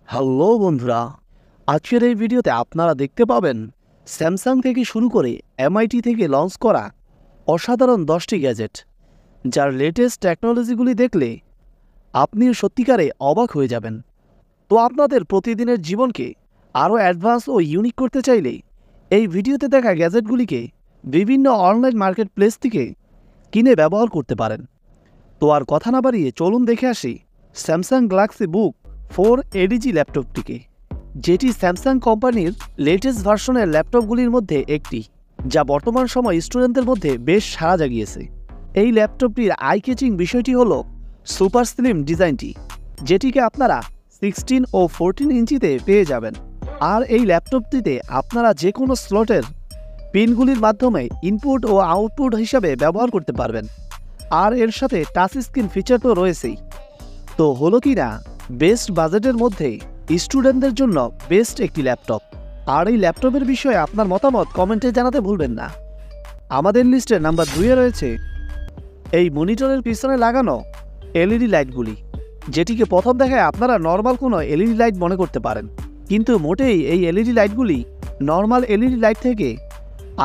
Hello বন্ধুরা, আজকের এই ভিডিওতে আপনারা দেখতে পাবেন স্যামসাং থেকে শুরু করে এমআইটি থেকে লঞ্চ করা অসাধারণ 10টি গ্যাজেট, যার লেটেস্ট টেকনোলজিগুলি দেখলে আপনি সত্যিকারে অবাক হয়ে যাবেন। তো আপনাদের প্রতিদিনের জীবনকে আরও অ্যাডভান্স ও ইউনিক করতে চাইলে এই ভিডিওতে দেখা গ্যাজেটগুলিকে বিভিন্ন অনলাইন মার্কেট প্লেস থেকে কিনে ব্যবহার করতে পারেন। তো আর কথা না বাড়িয়ে চলুন দেখে আসি স্যামসাং গ্যালাক্সি বুক 4 এডিজি ল্যাপটপটিকে, যেটি স্যামসাং কোম্পানির লেটেস্ট ভার্সনের ল্যাপটপগুলির মধ্যে একটি, যা বর্তমান সময় স্টুডেন্টদের মধ্যে বেশ সাড়া জাগিয়েছে। এই ল্যাপটপটির আই ক্যাচিং বিষয়টি হল সুপার স্লিম ডিজাইনটি, যেটিকে আপনারা 16 ও 14 ইঞ্চিতে পেয়ে যাবেন। আর এই ল্যাপটপটিতে আপনারা যে কোনো স্লটের পিনগুলির মাধ্যমে ইনপুট ও আউটপুট হিসাবে ব্যবহার করতে পারবেন। আর এর সাথে টাচ স্ক্রিন ফিচার তো রয়েছেই। তো হলো কি না, বেস্ট বাজেটের মধ্যে স্টুডেন্টদের জন্য বেস্ট একটি ল্যাপটপ। আর এই ল্যাপটপের বিষয়ে আপনার মতামত কমেন্টে জানাতে ভুলবেন না। আমাদের লিস্টে নাম্বার 2-এ রয়েছে এই মনিটরের পিছনে লাগানো এলইডি লাইটগুলি, যেটিকে প্রথম দেখায় আপনারা নর্মাল কোনো এলইডি লাইট মনে করতে পারেন, কিন্তু মোটেই এই এলইডি লাইটগুলি নর্মাল এলইডি লাইট থেকে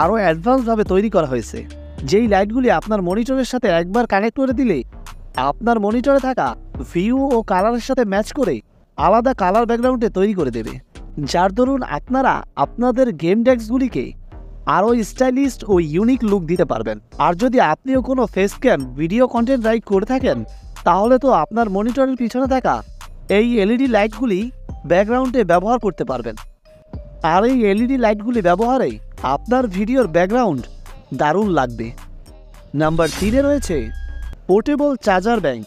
আরও অ্যাডভান্সভাবে তৈরি করা হয়েছে। যেই লাইটগুলি আপনার মনিটরের সাথে একবার কানেক্ট করে দিলে আপনার মনিটরে থাকা ভিউ ও কালারের সাথে ম্যাচ করে আলাদা কালার ব্যাকগ্রাউন্ডে তৈরি করে দেবে, যার দরুন আপনারা আপনাদের গেম ডেস্কগুলিকে আরও স্টাইলিশ ও ইউনিক লুক দিতে পারবেন। আর যদি আপনিও কোনো face cam video content write করে থাকেন, তাহলে তো আপনার মনিটরের পিছনে থাকা এই এলইডি লাইটগুলি ব্যাকগ্রাউন্ডে ব্যবহার করতে পারবেন। আর এই এলইডি লাইটগুলি ব্যবহারে আপনার ভিডিওর ব্যাকগ্রাউন্ড দারুণ লাগবে। নাম্বার 3-এ রয়েছে পোর্টেবল চার্জার ব্যাংক।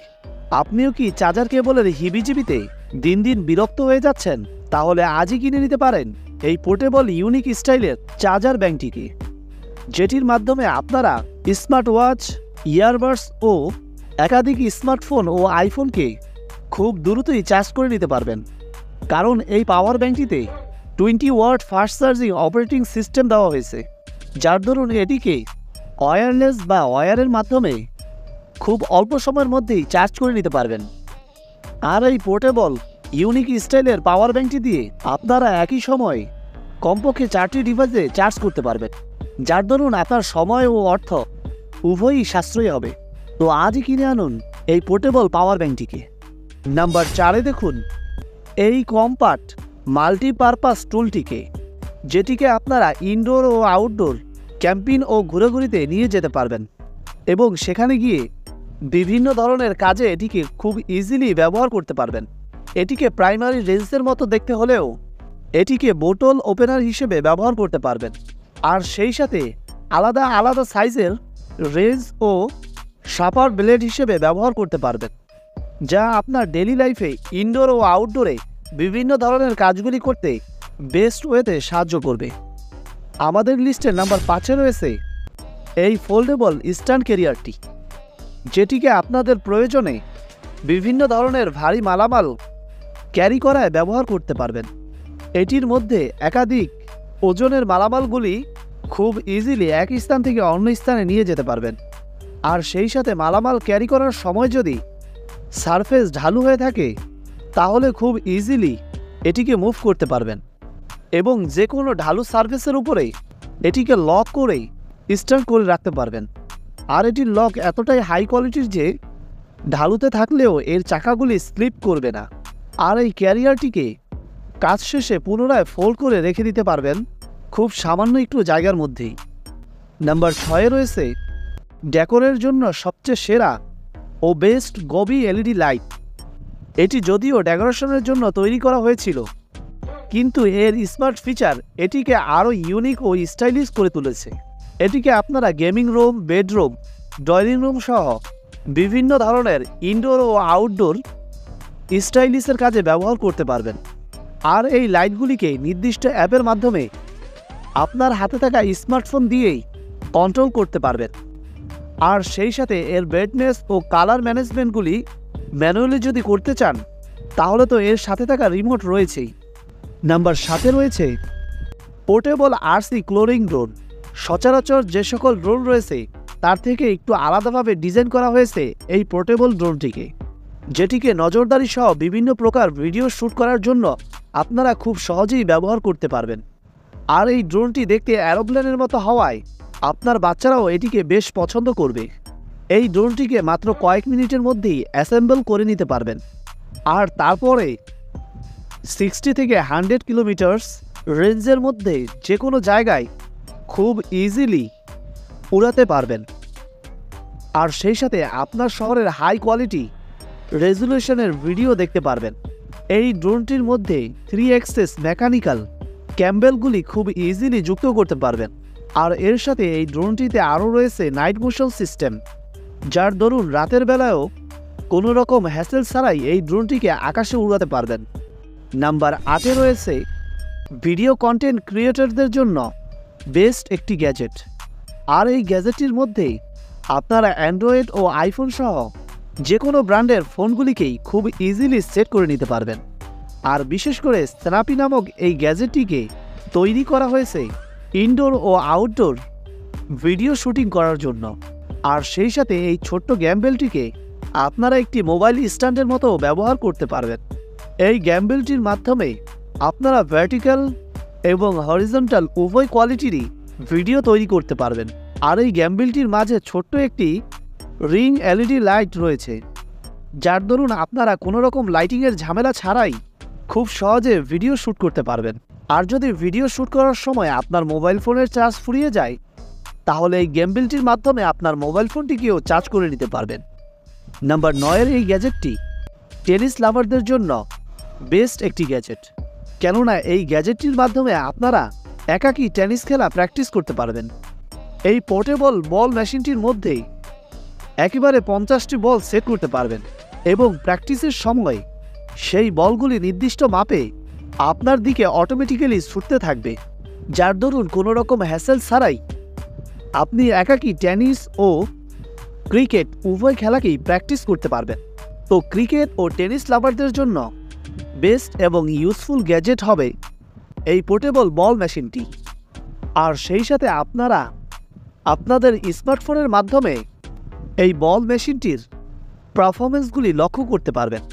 আপনিও কি চার্জার কেবলের হিবিজিবিতে দিন দিন বিরক্ত হয়ে যাচ্ছেন? তাহলে আজই কিনে নিতে পারেন এই পোর্টেবল ইউনিক স্টাইলের চার্জার ব্যাংকটিকে, যেটির মাধ্যমে আপনারা স্মার্ট ওয়াচ, ইয়ারবাডস ও একাধিক স্মার্টফোন ও আইফোনকে খুব দ্রুতই চার্জ করে নিতে পারবেন। কারণ এই পাওয়ার ব্যাংকটিতে 20 watt fast charging operating system দেওয়া হয়েছে, যার দরুন এটিকে ওয়্যারলেস বা ওয়্যারের মাধ্যমে খুব অল্প সময়ের মধ্যেই চার্জ করে নিতে পারবেন। আর এই পোর্টেবল ইউনিক স্টাইলের পাওয়ার ব্যাংকটি দিয়ে আপনারা একই সময়ে কমপক্ষে 4টি ডিভাইসে চার্জ করতে পারবেন, যার দরুন আপনার সময় ও অর্থ উভয়ই সাশ্রয়ী হবে। তো আজই কিনে আনুন এই পোর্টেবল পাওয়ার ব্যাংকটিকে। নাম্বার 4-এ দেখুন এই কম্প্যাক্ট মাল্টিপারপাস টুলটিকে, যেটিকে আপনারা ইনডোর ও আউটডোর ক্যাম্পিং ও ঘোরাঘুরিতে নিয়ে যেতে পারবেন এবং সেখানে গিয়ে বিভিন্ন ধরনের কাজে এটিকে খুব ইজিলি ব্যবহার করতে পারবেন। এটিকে প্রাইমারি রেঞ্জের মতো দেখতে হলেও এটিকে বোতল ওপেনার হিসেবে ব্যবহার করতে পারবেন। আর সেই সাথে আলাদা আলাদা সাইজের রেঞ্জ ও শার্পার ব্লেড হিসেবে ব্যবহার করতে পারবেন, যা আপনার ডেইলি লাইফে ইনডোর ও আউটডোরে বিভিন্ন ধরনের কাজগুলি করতে বেস্ট ওয়েতে সাহায্য করবে। আমাদের লিস্টের নাম্বার 5-এ রয়েছে এই ফোল্ডেবল স্ট্যান্ড ক্যারিয়ারটি, যেটিকে আপনাদের প্রয়োজনে বিভিন্ন ধরনের ভারী মালামাল ক্যারি করায় ব্যবহার করতে পারবেন। এটির মধ্যে একাধিক ওজনের মালামালগুলি খুব ইজিলি এক স্থান থেকে অন্য স্থানে নিয়ে যেতে পারবেন। আর সেই সাথে মালামাল ক্যারি করার সময় যদি সারফেস ঢালু হয়ে থাকে, তাহলে খুব ইজিলি এটিকে মুভ করতে পারবেন এবং যে কোনো ঢালু সারফেসের উপরে এটিকে লক করে স্ট্যান্ড করে রাখতে পারবেন। আর এটির লক এতটাই হাই কোয়ালিটির যে ঢালুতে থাকলেও এর চাকাগুলি স্লিপ করবে না। আর এই ক্যারিয়ারটিকে কাজ শেষে পুনরায় ফোল্ড করে রেখে দিতে পারবেন খুব সামান্য একটু জায়গার মধ্যেই। নাম্বার 6-এ রয়েছে ডেকোরের জন্য সবচেয়ে সেরা ও বেস্ট গবি এলইডি লাইট। এটি যদিও ডেকোরেশনের জন্য তৈরি করা হয়েছিল, কিন্তু এর স্মার্ট ফিচার এটিকে আরও ইউনিক ও স্টাইলিশ করে তুলেছে। এটিকে আপনারা gaming room, bedroom, drawing room সহ বিভিন্ন ধরনের ইনডোর ও আউটডোর স্টাইলিশের কাজে ব্যবহার করতে পারবেন। আর এই লাইটগুলিকে নির্দিষ্ট অ্যাপের মাধ্যমে আপনার হাতে থাকা স্মার্টফোন দিয়েই কন্ট্রোল করতে পারবেন। আর সেই সাথে এর ব্রাইটনেস ও কালার ম্যানেজমেন্টগুলি ম্যানুয়ালি যদি করতে চান, তাহলে তো এর সাথে থাকা রিমোট রয়েছেই। নাম্বার 7-এ রয়েছে পোর্টেবল আরসি ক্লোরিং ড্রোন। সচরাচর যে সকল ড্রোন রয়েছে তার থেকে একটু আলাদাভাবে ডিজাইন করা হয়েছে এই পোর্টেবল ড্রোনটিকে, যেটিকে নজরদারি সহ বিভিন্ন প্রকার ভিডিও শ্যুট করার জন্য আপনারা খুব সহজেই ব্যবহার করতে পারবেন। আর এই ড্রোনটি দেখতে অ্যারোপ্লেনের মতো হওয়ায় আপনার বাচ্চারাও এটিকে বেশ পছন্দ করবে। এই ড্রোনটিকে মাত্র কয়েক মিনিটের মধ্যেই অ্যাসেম্বল করে নিতে পারবেন, আর তারপরে 60 থেকে 100 কিলোমিটার্স রেঞ্জের মধ্যে যে কোনো জায়গায় খুব ইজিলি উড়াতে পারবেন। আর সেই সাথে আপনার শহরের হাই কোয়ালিটি রেজুলেশনের ভিডিও দেখতে পারবেন। এই ড্রোনটির মধ্যে 3 অ্যাক্সেস মেকানিক্যাল ক্যাম্বেলগুলি খুব ইজিলি যুক্ত করতে পারবেন। আর এর সাথে এই ড্রোনটিতে আরও রয়েছে নাইট মোশন সিস্টেম, যার দরুন রাতের বেলায়ও কোনো রকম হ্যাসেল ছাড়াই এই ড্রোনটিকে আকাশে উড়াতে পারবেন। নাম্বার 8-এ রয়েছে ভিডিও কন্টেন্ট ক্রিয়েটরদের জন্য বেস্ট একটি গ্যাজেট। আর এই গ্যাজেটটির মধ্যে আপনারা অ্যান্ড্রয়েড ও আইফোন সহ যে কোনো ব্র্যান্ডের ফোনগুলিকেই খুব ইজিলি সেট করে নিতে পারবেন। আর বিশেষ করে স্ন্যাপি নামক এই গ্যাজেটটিকে তৈরি করা হয়েছে ইনডোর ও আউটডোর ভিডিও শুটিং করার জন্য। আর সেই সাথে এই ছোট্ট গ্যাম্বেলটিকে আপনারা একটি মোবাইল স্ট্যান্ডের মতো ব্যবহার করতে পারবেন। এই গ্যাম্বেলটির মাধ্যমে আপনারা ভার্টিক্যাল এবং হরিজন্টাল উভয় কোয়ালিটিরই ভিডিও তৈরি করতে পারবেন। আর এই গ্যাম্বেলটির মাঝে ছোট্ট একটি রিং এলইডি লাইট রয়েছে, যার দরুন আপনারা কোনো রকম লাইটিংয়ের ঝামেলা ছাড়াই খুব সহজে ভিডিও শ্যুট করতে পারবেন। আর যদি ভিডিও শ্যুট করার সময় আপনার মোবাইল ফোনের চার্জ ফুরিয়ে যায়, তাহলে এই গ্যাম্বেলটির মাধ্যমে আপনার মোবাইল ফোনটিকেও চার্জ করে নিতে পারবেন। নাম্বার 9-এর এই গ্যাজেটটি টেনিস লাভারদের জন্য বেস্ট একটি গ্যাজেট, কেননা এই গ্যাজেটটির মাধ্যমে আপনারা একাকী টেনিস খেলা প্র্যাকটিস করতে পারবেন। এই পোর্টেবল বল মেশিনটির মধ্যেই একেবারে 50টি বল সেট করতে পারবেন এবং প্র্যাকটিসের সময় সেই বলগুলি নির্দিষ্ট মাপে আপনার দিকে অটোমেটিক্যালি ছুটতে থাকবে, যার দরুন কোনো রকম হ্যাসেল ছাড়াই আপনি একাকী টেনিস ও ক্রিকেট উভয় খেলাকেই প্র্যাকটিস করতে পারবেন। তো ক্রিকেট ও টেনিস লাভারদের জন্য বেস্ট এবং ইউজফুল গ্যাজেট হবে এই পোর্টেবল বল মেশিনটি। আর সেই সাথে আপনারা আপনাদের স্মার্টফোনের মাধ্যমে এই বল মেশিনটির পারফরমেন্সগুলি লক্ষ্য করতে পারবেন।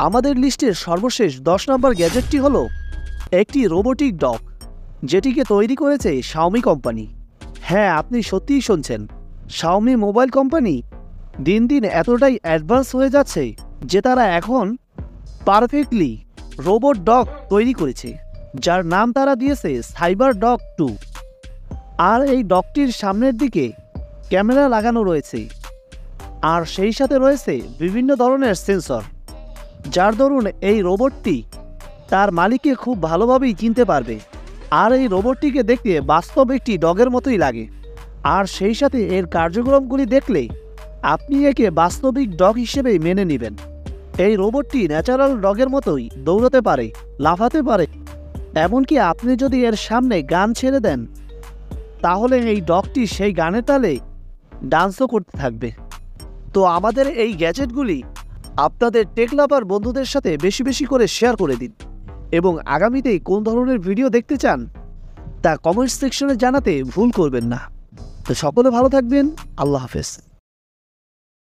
আমাদের লিস্টের সর্বশেষ 10 নম্বর গ্যাজেটটি হলো একটি রোবোটিক ডগ, যেটিকে তৈরি করেছে শাওমি কোম্পানি। হ্যাঁ, আপনি সত্যিই শুনছেন, শাওমি মোবাইল কোম্পানি দিন দিন এতটাই অ্যাডভান্স হয়ে যাচ্ছে যে তারা এখন পারফেক্টলি রোবট ডগ তৈরি করেছে, যার নাম তারা দিয়েছে সাইবার ডগ 2। আর এই ডগটির সামনের দিকে ক্যামেরা লাগানো রয়েছে, আর সেই সাথে রয়েছে বিভিন্ন ধরনের সেন্সর, যার দরুন এই রোবটটি তার মালিককে খুব ভালোভাবেই চিনতে পারবে। আর এই রোবটটিকে দেখতে বাস্তব একটি ডগের মতোই লাগে। আর সেই সাথে এর কার্যক্রমগুলি দেখলে আপনি একে বাস্তবিক ডগ হিসেবেই মেনে নেবেন। এই রোবটটি ন্যাচারাল ডগের মতোই দৌড়াতে পারে, লাফাতে পারে, এমনকি আপনি যদি এর সামনে গান ছেড়ে দেন তাহলে এই ডগটি সেই গানের তালে ডান্সও করতে থাকবে। তো আমাদের এই গ্যাজেটগুলি আপনাদের টেক লাভার বন্ধুদের সাথে বেশি বেশি করে শেয়ার করে দিন, এবং আগামীতে কোন ধরনের ভিডিও দেখতে চান তা কমেন্ট সেকশনে জানাতে ভুল করবেন না। তো সকলে ভালো থাকবেন। আল্লাহ হাফেজ।